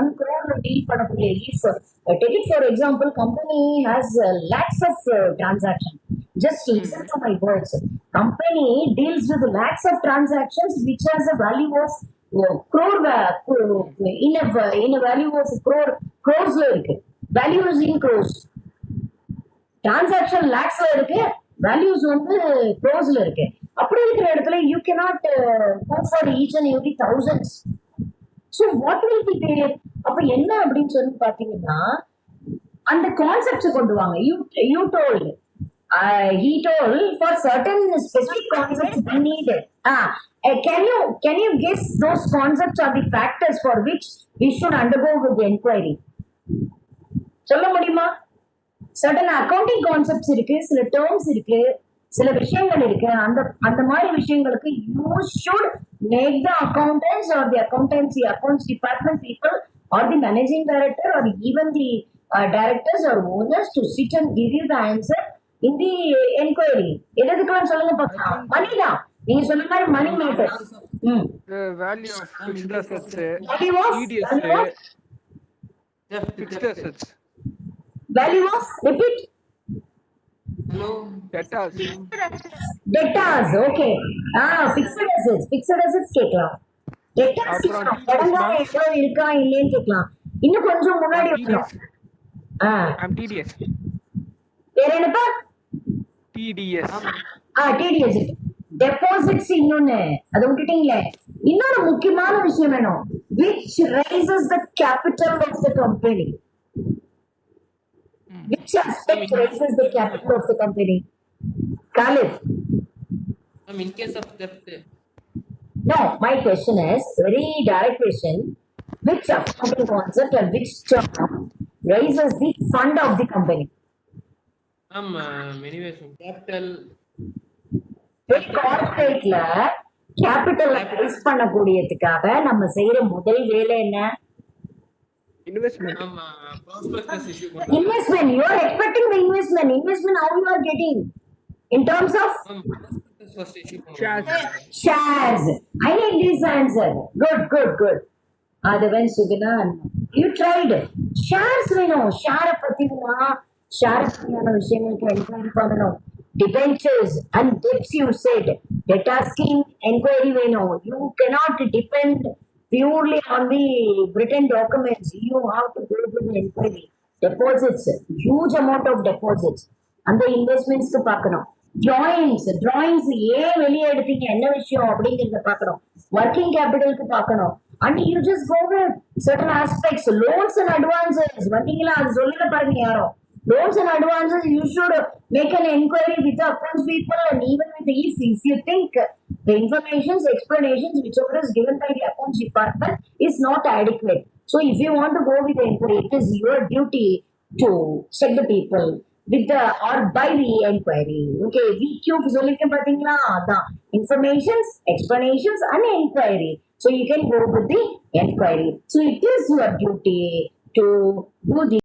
1 crore deal பண்ணக்கூடிய take it for example, company has lakhs of transaction. Just listen to my words. Company deals with lakhs of transactions which has a value of crore in a value of crores la இருக்கு. Value is in crores. Transaction lakhsல இருக்கு, values வந்து crores-ல இருக்கு. அப்படி இருக்கிற இடத்துல you cannot go for each and every thousands. So what will be there? அப்ப என்ன அப்படின்னு சொல்லி பாத்தீங்கன்னா அந்த கான்செப்ட்ஸ் கொண்டு வாங்க. You told he told for certain specific concepts we need. Can you guess those concepts are the factors for which we should undergo with the inquiry? சொல்ல முடியுமா? certain accounting concepts இருக்கு, சில terms இருக்கு, சில விஷயங்கள் இருக்கு. அந்த மாதிரி விஷயங்களுக்கு you should make the accountants or the accounts department people or the managing director or even the directors or owners to sit and give you the answer in the inquiry. எதுக்கெல்லாம் சொல்லுங்க பார்க்கலாம். மணி தான் நீங்க சொன்ன மாதிரி money matters. Value of fixed assets, fixed assets, value of repeat debtors. Okay, fixed assets கேட்கலாம். debtors கேட்கலாம். கடன்கார எவ்வளவு இருக்கா இல்லைன்னு கேட்கலாம். இன்னும் கொஞ்சம் முன்னாடி வரணும். TDS. வேற என்னப்பா? TDS. TDS இருக்கு. deposits இன்னொன்னு அதை விட்டுட்டீங்களே. இன்னொரு முக்கியமான விஷயம் வேணும். which raises the capital of the company. Which aspect raises the capital of the company? Khalid. In case of theft. No, my question is very direct question. Which accounting concept and which term raises the fund of the company? Many ways. Capital. Corporate-ல capital raise பண்ணக்கூடியதுக்காக நம்ம செய்யற முதல் வேலை என்ன? Investment. Investment. You are expecting the investment. Investment, how you are getting? In terms of shares. I need this answer. Good. Adhavan Sugana, you tried. Shares வேணும். share பத்தினா share பத்தியான விஷயங்களுக்கு enquiry பண்ணணும். Debentures and debts you said. Data scheme enquiry வேணும். You cannot depend purely on the written documents. You have to go to the inquiry. Deposits, huge amount of deposits. And the investments க்கு பார்க்கணும். drawings ஏன் வெளியே எடுத்தீங்க, என்ன விஷயம் அப்படிங்கிறத பார்க்கணும். working capitalக்கு பார்க்கணும். and you just go with certain aspects. loans and advances வந்தீங்களா அது சொல்லுங்க பாருங்க யாரும். loans and advances you should make an inquiry with the accounts people and even with the if you think the informations, explanations, whichever is given by the accounts department is not adequate. So if you want to go with the inquiry, it is your duty to check the people with the or by the inquiry. Okay, VQ சொல்லிருக்கேன் பாத்தீங்களா, அதான் informations, explanations and inquiry. So you can go with the inquiry. So it is your duty to do the